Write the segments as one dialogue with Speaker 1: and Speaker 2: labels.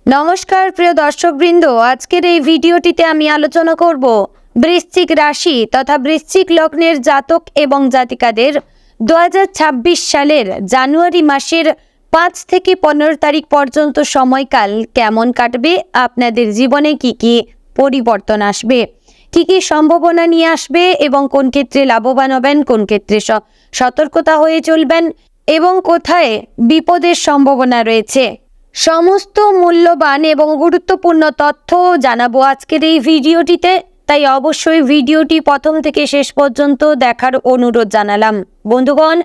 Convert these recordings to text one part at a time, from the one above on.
Speaker 1: নমস্কার প্রিয় দর্শকবৃন্দ, আজকের এই ভিডিওটিতে আমি আলোচনা করব বৃশ্চিক রাশি তথা বৃশ্চিক লগ্নের জাতক এবং জাতিকাদের 2026 সালের জানুয়ারি মাসের 5 থেকে 15 তারিখ পর্যন্ত সময়কাল কেমন কাটবে, আপনাদের জীবনে কি কি পরিবর্তন আসবে, কি কি সম্ভাবনা নিয়ে আসবে এবং কোন ক্ষেত্রে লাভবান হবেন, কোন ক্ষেত্রে সতর্কতা হয়ে চলবেন এবং কোথায় বিপদের সম্ভাবনা রয়েছে, সমস্ত মূল্যবান এবং গুরুত্বপূর্ণ তথ্য জানাবো আজকের এই ভিডিওটিতে। তাই অবশ্যই ভিডিওটি প্রথম থেকে শেষ পর্যন্ত দেখার অনুরোধ জানালাম। বন্ধুগণ,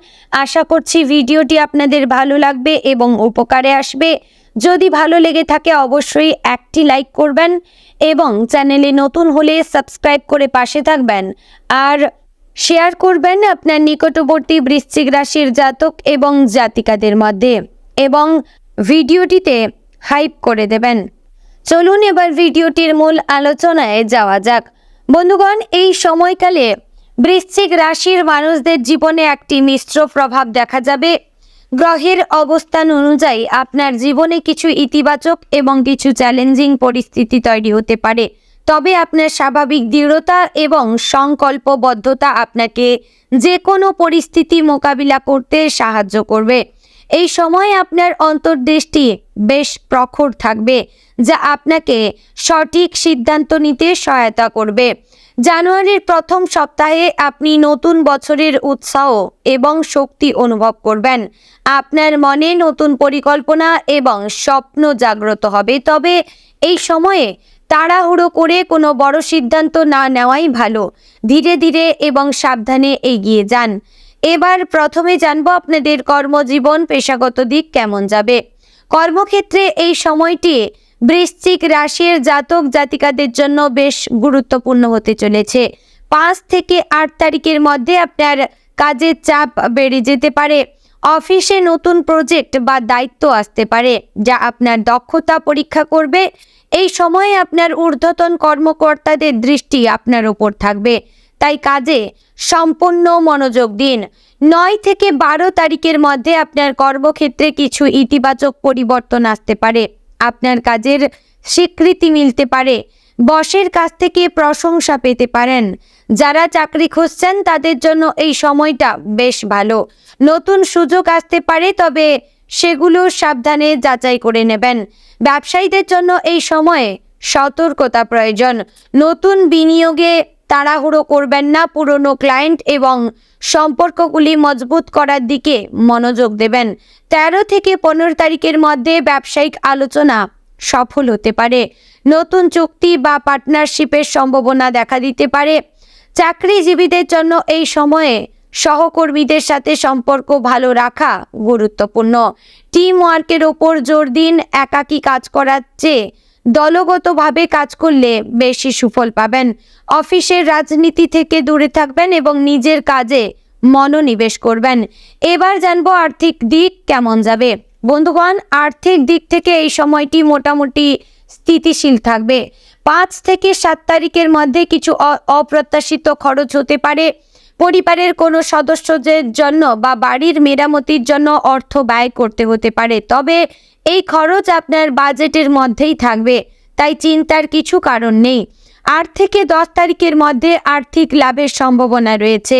Speaker 1: আশা করছি ভিডিওটি আপনাদের ভালো লাগবে এবং উপকারে আসবে। যদি ভালো লেগে থাকে অবশ্যই একটি লাইক করবেন এবং চ্যানেলে নতুন হলে সাবস্ক্রাইব করে পাশে থাকবেন আর শেয়ার করবেন আপনার নিকটবর্তী বৃশ্চিক রাশির জাতক এবং জাতিকাদের মধ্যে এবং ভিডিওটিতে হাইপ করে দেবেন। চলুন এবার ভিডিওটির মূল আলোচনায় যাওয়া যাক। বন্ধুগণ, এই সময়কালে বৃশ্চিক রাশির মানুষদের জীবনে একটি মিশ্র প্রভাব দেখা যাবে। গ্রহের অবস্থান অনুযায়ী আপনার জীবনে কিছু ইতিবাচক এবং কিছু চ্যালেঞ্জিং পরিস্থিতি তৈরি হতে পারে, তবে আপনার স্বাভাবিক দৃঢ়তা এবং সংকল্পবদ্ধতা আপনাকে যে কোনো পরিস্থিতি মোকাবিলা করতে সাহায্য করবে। এই সময় আপনার অন্তর্দৃষ্টি বেশ প্রখর থাকবে, যা আপনাকে সঠিক সিদ্ধান্ত নিতে সহায়তা করবে। জানুয়ারির প্রথম সপ্তাহে আপনি নতুন বছরের উৎসাহ এবং শক্তি অনুভব করবেন। আপনার মনে নতুন পরিকল্পনা এবং স্বপ্ন জাগ্রত হবে, তবে এই সময়ে তাড়াহুড়ো করে কোনো বড় সিদ্ধান্ত না নেওয়াই ভালো। ধীরে ধীরে এবং সাবধানে এগিয়ে যান। এবার প্রথমে জানবো আপনাদের কর্মজীবন, পেশাগত দিক কেমন যাবে। কর্মক্ষেত্রে এই সময়টি বৃশ্চিক রাশির জাতক জাতিকাদের জন্য বেশ গুরুত্বপূর্ণ হতে চলেছে। 5 থেকে 8 তারিখের মধ্যে আপনার কাজের চাপ বেড়ে যেতে পারে। অফিসে নতুন প্রজেক্ট বা দায়িত্ব আসতে পারে, যা আপনার দক্ষতা পরীক্ষা করবে। এই সময়ে আপনার ঊর্ধ্বতন কর্মকর্তাদের দৃষ্টি আপনার উপর থাকবে, তাই কাজে সম্পূর্ণ মনোযোগ দিন। 9 থেকে 12 তারিখের মধ্যে আপনার কর্মক্ষেত্রে কিছু ইতিবাচক পরিবর্তন আসতে পারে। আপনার কাজের স্বীকৃতি মিলতে পারে, বসের কাছ থেকে প্রশংসা পেতে পারেন। যারা চাকরি খুঁজছেন তাদের জন্য এই সময়টা বেশ ভালো। নতুন সুযোগ আসতে পারে, তবে সেগুলো সাবধানে যাচাই করে নেবেন। ব্যবসায়ীদের জন্য এই সময়ে সতর্কতা প্রয়োজন। নতুন বিনিয়োগে তাড়াহুড়ো করবেন না। পুরনো ক্লায়েন্ট এবং সম্পর্কগুলি মজবুত করার দিকে মনোযোগ দেবেন। 13 থেকে 15 তারিখের মধ্যে ব্যবসায়িক আলোচনা সফল হতে পারে। নতুন চুক্তি বা পার্টনারশিপের সম্ভাবনা দেখা দিতে পারে। চাকরিজীবীদের জন্য এই সময়ে সহকর্মীদের সাথে সম্পর্ক ভালো রাখা গুরুত্বপূর্ণ। টিম ওয়ার্কের ওপর জোর দিন। একাকী কাজ করার চেয়ে দলগতভাবে কাজ করলে বেশি সুফল পাবেন। অফিসের রাজনীতি থেকে দূরে থাকবেন এবং নিজের কাজে মনোনিবেশ করবেন। এবার জানবো আর্থিক দিক কেমন যাবে। বন্ধুগণ, আর্থিক দিক থেকে এই সময়টি মোটামুটি স্থিতিশীল থাকবে। 5 থেকে 7 তারিখের মধ্যে কিছু অপ্রত্যাশিত খরচ হতে পারে। পরিবারের কোনো সদস্যদের জন্য বা বাড়ির মেরামতির জন্য অর্থ ব্যয় করতে হতে পারে, তবে এই খরচ আপনার বাজেটের মধ্যেই থাকবে, তাই চিন্তার কিছু কারণ নেই। 8 থেকে 10 তারিখের মধ্যে আর্থিক লাভের সম্ভাবনা রয়েছে।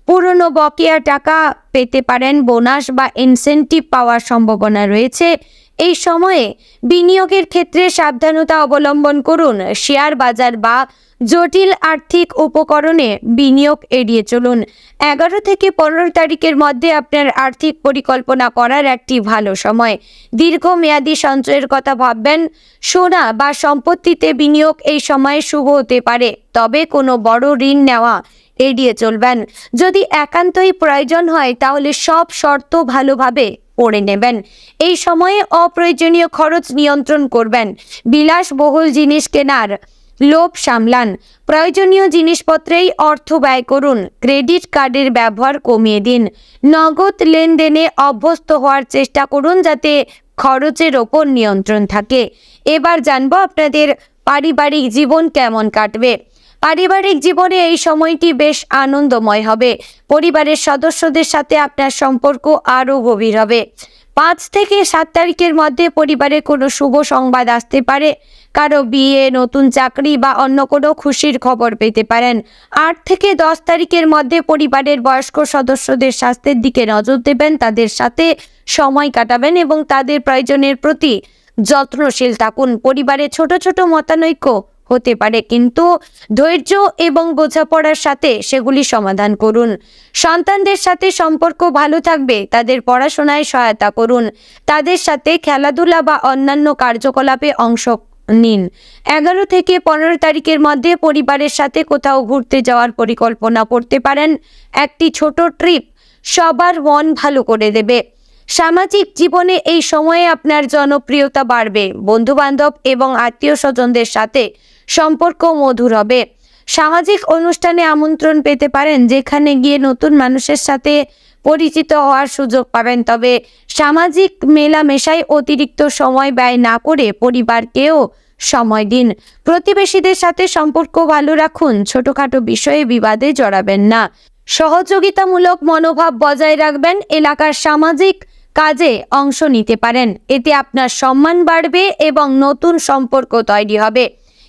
Speaker 1: পুরনো বকেয়া টাকা পেতে পারেন। বোনাস বা ইনসেন্টিভ পাওয়ার সম্ভাবনা রয়েছে। এই সময়ে বিনিয়োগের ক্ষেত্রে সাবধানতা অবলম্বন করুন। শেয়ার বাজার বা জটিল আর্থিক উপকরণে বিনিয়োগ এড়িয়ে চলুন। 11 থেকে 15 তারিখের মধ্যে আপনার আর্থিক পরিকল্পনা করার একটি ভালো সময়। দীর্ঘমেয়াদী সঞ্চয়ের কথা ভাববেন। সোনা বা সম্পত্তিতে বিনিয়োগ এই সময়ে শুভ হতে পারে, তবে কোনো বড় ঋণ নেওয়া এড়িয়ে চলবেন। যদি একান্তই প্রয়োজন হয় তাহলে সব শর্ত ভালোভাবে পড়ে নেবেন। এই সময়ে অপ্রয়োজনীয় খরচ নিয়ন্ত্রণ করবেন। বিলাসবহুল জিনিস কেনার লোভ সামলান। প্রয়োজনীয় জিনিসপত্রেই অর্থ ব্যয় করুন। ক্রেডিট কার্ডের ব্যবহার কমিয়ে দিন। নগদ লেনদেনে অভ্যস্ত হওয়ার চেষ্টা করুন, যাতে খরচের ওপর নিয়ন্ত্রণ থাকে। এবার জানবো আপনাদের পারিবারিক জীবন কেমন কাটবে। পারিবারিক জীবনে এই সময়টি বেশ আনন্দময় হবে। পরিবারের সদস্যদের সাথে আপনার সম্পর্ক আরও গভীর হবে। 5 থেকে 7 তারিখের মধ্যে পরিবারে কোনো শুভ সংবাদ আসতে পারে। কারো বিয়ে, নতুন চাকরি বা অন্য কোনো খুশির খবর পেতে পারেন। 8 থেকে 10 তারিখের মধ্যে পরিবারের বয়স্ক সদস্যদের স্বাস্থ্যের দিকে নজর দেবেন, তাদের সাথে সময় কাটাবেন এবং তাদের প্রয়োজনের প্রতি যত্নশীল থাকুন। পরিবারে ছোট ছোট মতানৈক্য হতে পারে, কিন্তু ধৈর্য এবং বোঝাপড়ার সাথে সেগুলি সমাধান করুন। সন্তানদের সাথে সম্পর্ক ভালো থাকবে, তাদের পড়াশোনায় সহায়তা করুন, তাদের সাথে খেলাধুলা বা অন্যান্য কার্যকলাপে অংশ নিন। 11 থেকে 15 তারিখের মধ্যে পরিবারের সাথে কোথাও ঘুরতে যাওয়ার পরিকল্পনা করতে পারেন। একটি ছোট ট্রিপ সবার মন ভালো করে দেবে। সামাজিক জীবনে এই সময়ে আপনার জনপ্রিয়তা বাড়বে, বন্ধুবান্ধব এবং আত্মীয় স্বজনদের সাথে সম্পর্ক মধুর হবে। সামাজিক অনুষ্ঠানে আমন্ত্রণ পেতে পারেন, যেখানে গিয়ে নতুন মানুষের সাথে পরিচিত হওয়ার সুযোগ পাবেন। তবে সামাজিক মেলামেশায় অতিরিক্ত সময় ব্যয় না করে পরিবারকেও সময় দিন। প্রতিবেশীদের সাথে সম্পর্ক ভালো রাখুন, ছোটখাটো বিষয়ে বিবাদে জড়াবেন না। সহযোগিতামূলক মনোভাব বজায় রাখবেন, এলাকার সামাজিক কাজে অংশ নিতে পারেন, এতে আপনার সম্মান বাড়বে এবং নতুন সম্পর্ক তৈরি হবে।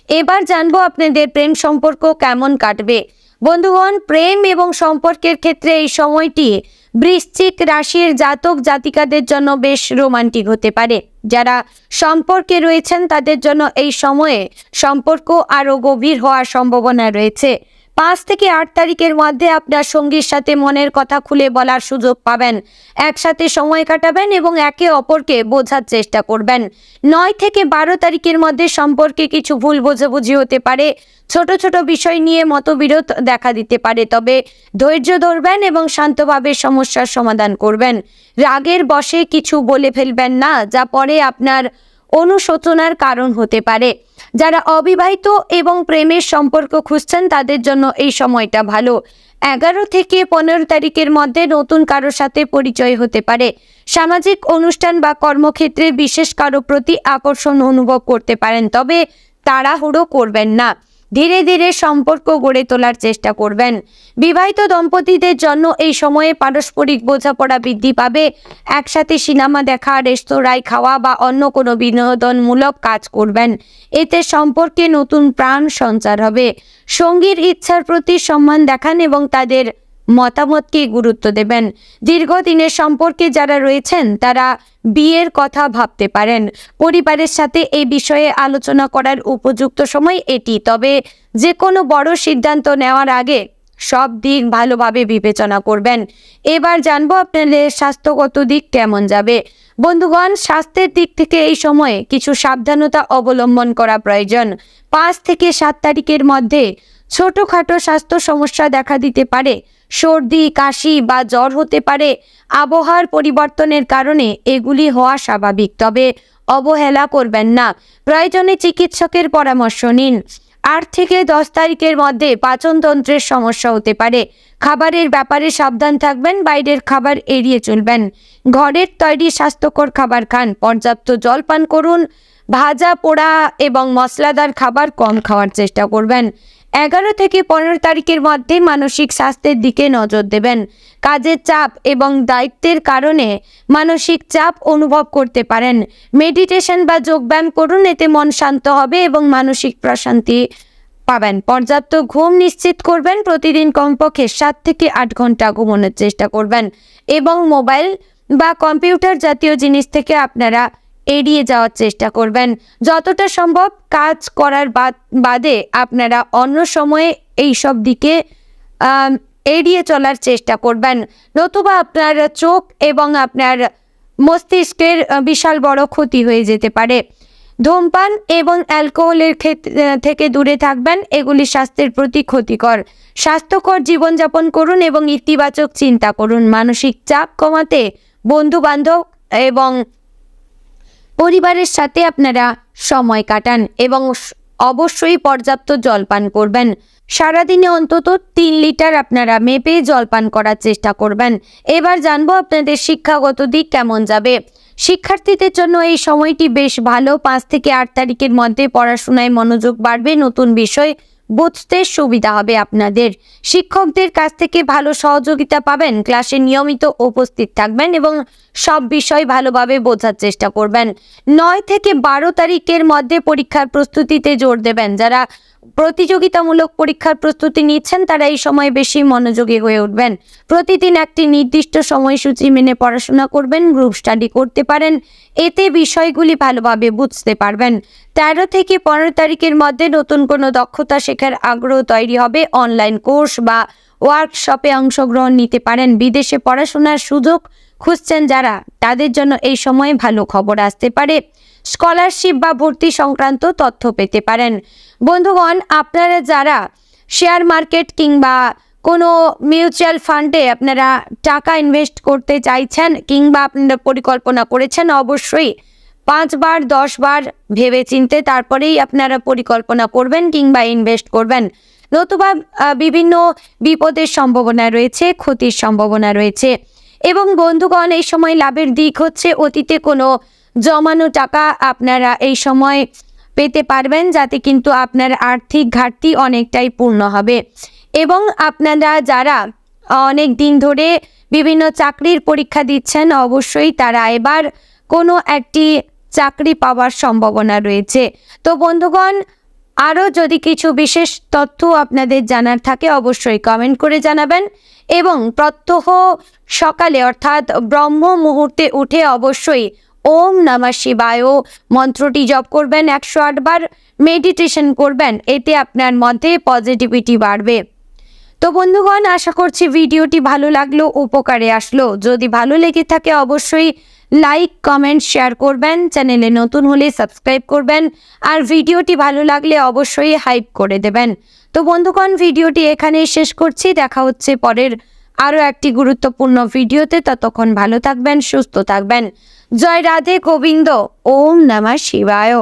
Speaker 1: এবার জানবো আপনাদের প্রেম সম্পর্ক কেমন কাটবে। বন্ধুগণ, প্রেম এবং সম্পর্কের ক্ষেত্রে এই সময়টি বৃশ্চিক রাশির জাতক জাতিকাদের জন্য বেশ রোমান্টিক হতে পারে। যারা সম্পর্কে রয়েছেন তাদের জন্য এই সময়ে সম্পর্ক আরও গভীর হওয়ার সম্ভাবনা রয়েছে। 5 থেকে 8 তারিখের মধ্যে আপনার সঙ্গীর সাথে মনের কথা খুলে বলার সুযোগ পাবেন। একসাথে সময় কাটাবেন এবং একে অপরকে বোঝার চেষ্টা করবেন। 9 থেকে 12 তারিখের মধ্যে সম্পর্কে কিছু ভুল বোঝাবুঝি হতে পারে। ছোট ছোট বিষয় নিয়ে মতবিরোধ দেখা দিতে পারে, তবে ধৈর্য ধরবেন এবং শান্তভাবে সমস্যার সমাধান করবেন। রাগের বশে কিছু বলে ফেলবেন না, যা পরে আপনার অনুশোচনার কারণ হতে পারে। যারা অবিবাহিত এবং প্রেমের সম্পর্ক খুঁজছেন তাদের জন্য এই সময়টা ভালো। 11 থেকে 15 তারিখের মধ্যে নতুন কারোর সাথে পরিচয় হতে পারে। সামাজিক অনুষ্ঠান বা কর্মক্ষেত্রে বিশেষ কারো প্রতি আকর্ষণ অনুভব করতে পারেন, তবে তাড়াহুড়ো করবেন না। ধীরে ধীরে সম্পর্ক গড়ে তোলার চেষ্টা করবেন। বিবাহিত দম্পতিদের জন্য এই সময়ে পারস্পরিক বোঝাপড়া বৃদ্ধি পাবে। একসাথে সিনেমা দেখা, রেস্তোরাঁয় খাওয়া বা অন্য কোনো বিনোদনমূলক কাজ করবেন, এতে সম্পর্কে নতুন প্রাণ সঞ্চার হবে। সঙ্গীর ইচ্ছার প্রতি সম্মান দেখান এবং তাদের মতামতকে গুরুত্ব দেবেন। দীর্ঘদিনের সম্পর্কে যারা রয়েছেন তারা বিয়ের কথা ভাবতে পারেন। পরিবারের সাথে এই বিষয়ে আলোচনা করার উপযুক্ত সময় এটি, তবে যে কোনো বড় সিদ্ধান্ত নেওয়ার আগে সব দিক ভালোভাবে বিবেচনা করবেন। এবার জানবো আপনাদের স্বাস্থ্যগত দিক কেমন যাবে। বন্ধুগণ, স্বাস্থ্যের দিক থেকে এই সময়ে কিছু সাবধানতা অবলম্বন করা প্রয়োজন। 5 থেকে 7 তারিখের মধ্যে ছোটখাটো স্বাস্থ্য সমস্যা দেখা দিতে পারে। সর্দি, কাশি বা জ্বর হতে পারে। আবহাওয়ার পরিবর্তনের কারণে এগুলি হওয়া স্বাভাবিক, তবে অবহেলা করবেন না। প্রয়োজনে চিকিৎসকের পরামর্শ নিন। 8 থেকে 10 তারিখের মধ্যে পাচনতন্ত্রের সমস্যা হতে পারে। খাবারের ব্যাপারে সাবধান থাকবেন, বাইরের খাবার এড়িয়ে চলবেন। ঘরের তৈরি স্বাস্থ্যকর খাবার খান, পর্যাপ্ত জল পান করুন। ভাজা, পোড়া এবং মশলাদার খাবার কম খাওয়ার চেষ্টা করবেন। 11 থেকে 15 তারিখের মধ্যে মানসিক স্বাস্থ্যের দিকে নজর দেবেন। কাজের চাপ এবং দায়িত্বের কারণে মানসিক চাপ অনুভব করতে পারেন। মেডিটেশন বা যোগব্যায়াম করুন, এতে মন শান্ত হবে এবং মানসিক প্রশান্তি পাবেন। পর্যাপ্ত ঘুম নিশ্চিত করবেন, প্রতিদিন কমপক্ষে 7 থেকে 8 ঘন্টা ঘুমানোর চেষ্টা করবেন এবং মোবাইল বা কম্পিউটার জাতীয় জিনিস থেকে আপনারা এড়িয়ে যাওয়ার চেষ্টা করবেন। যতটা সম্ভব কাজ করার বাদে আপনারা অন্য সময়ে এই সব দিকে এড়িয়ে চলার চেষ্টা করবেন, নতুবা আপনার চোখ এবং আপনার মস্তিষ্কের বিশাল বড় ক্ষতি হয়ে যেতে পারে। ধূমপান এবং অ্যালকোহলের থেকে দূরে থাকবেন, এগুলি স্বাস্থ্যের প্রতি ক্ষতিকর। স্বাস্থ্যকর জীবনযাপন করুন এবং ইতিবাচক চিন্তা করুন। মানসিক চাপ কমাতে বন্ধু বান্ধব এবং পরিবারের সাথে আপনারা সময় কাটান এবং অবশ্যই পর্যাপ্ত জল পান করবেন। সারাদিনে অন্তত 3 লিটার আপনারা মেপে জল পান করার চেষ্টা করবেন। এবার জানবো আপনাদের শিক্ষাগত দিক কেমন যাবে। শিক্ষার্থীদের জন্য এই সময়টি বেশ ভালো। 5 থেকে 8 তারিখের মধ্যে পড়াশোনায় মনোযোগ বাড়বে, নতুন বিষয় বুঝতে সুবিধা হবে আপনাদের। শিক্ষকদের কাছ থেকে ভালো সহযোগিতা পাবেন, ক্লাসে নিয়মিত উপস্থিত থাকবেন এবং সব বিষয় ভালোভাবে বোঝার চেষ্টা করবেন। 9 থেকে 12 তারিখের মধ্যে পরীক্ষার প্রস্তুতিতে জোর দেবেন। যারা প্রতিযোগিতামূলক পরীক্ষার প্রস্তুতি নিচ্ছেন তারা এই সময় বেশি মনোযোগী হয়ে উঠবেন। প্রতিদিন একটি নির্দিষ্ট সময়সূচি মেনে পড়াশোনা করবেন, গ্রুপ স্টাডি করতে পারেন, এতে বিষয়গুলি ভালোভাবে বুঝতে পারবেন। 13 থেকে 15 তারিখের মধ্যে নতুন কোনো দক্ষতা শেখার আগ্রহ তৈরি হবে। অনলাইন কোর্স বা ওয়ার্কশপে অংশগ্রহণ নিতে পারেন। বিদেশে পড়াশোনার সুযোগ খুঁজছেন যারা, তাদের জন্য এই সময় ভালো খবর আসতে পারে। স্কলারশিপ বা ভর্তি সংক্রান্ত তথ্য পেতে পারেন। বন্ধুগণ, আপনারা যারা শেয়ার মার্কেট কিংবা কোনো মিউচুয়াল ফান্ডে আপনারা টাকা ইনভেস্ট করতে চাইছেন কিংবা আপনারা পরিকল্পনা করেছেন, অবশ্যই 5 বার 10 বার ভেবে চিনতে তারপরেই আপনারা পরিকল্পনা করবেন কিংবা ইনভেস্ট করবেন। নতুবা বিভিন্ন বিপদের সম্ভাবনা রয়েছে, ক্ষতির সম্ভাবনা রয়েছে। এবং বন্ধুগণ, এই সময় লাভের দিক হচ্ছে অতীতে কোনো জমানো টাকা আপনারা এই সময় পেতে পারবেন, যাতে কিন্তু আপনার আর্থিক ঘাটতি অনেকটাই পূর্ণ হবে। এবং আপনারা যারা অনেক দিন ধরে বিভিন্ন চাকরির পরীক্ষা দিচ্ছেন, অবশ্যই তারা এবার কোনো একটি চাকরি পাওয়ার সম্ভাবনা রয়েছে। তো বন্ধুগণ, আরও যদি কিছু বিশেষ তথ্য আপনাদের জানার থাকে অবশ্যই কমেন্ট করে জানাবেন। এবং প্রত্যহ সকালে অর্থাৎ ব্রহ্ম মুহূর্তে উঠে অবশ্যই ওম নমঃ শিবায় মন্ত্রটি জপ করবেন, 108 বার মেডিটেশন করবেন, এতে আপনার মধ্যে পজিটিভিটি বাড়বে। তো বন্ধুগণ, আশা করছি ভিডিওটি ভালো লাগলো, উপকারে আসলো। যদি ভালো লেগে থাকে অবশ্যই লাইক কমেন্ট শেয়ার করবেন, চ্যানেলে নতুন হলে সাবস্ক্রাইব করবেন, আর ভিডিওটি ভালো লাগলে অবশ্যই হাইপ করে দেবেন। তো বন্ধুগণ, ভিডিওটি এখানেই শেষ করছি। দেখা হচ্ছে পরের আরও একটি গুরুত্বপূর্ণ ভিডিওতে। ততক্ষণ ভালো থাকবেন, সুস্থ থাকবেন। জয় রাধে গোবিন্দ। ওম নমঃ শিবায়।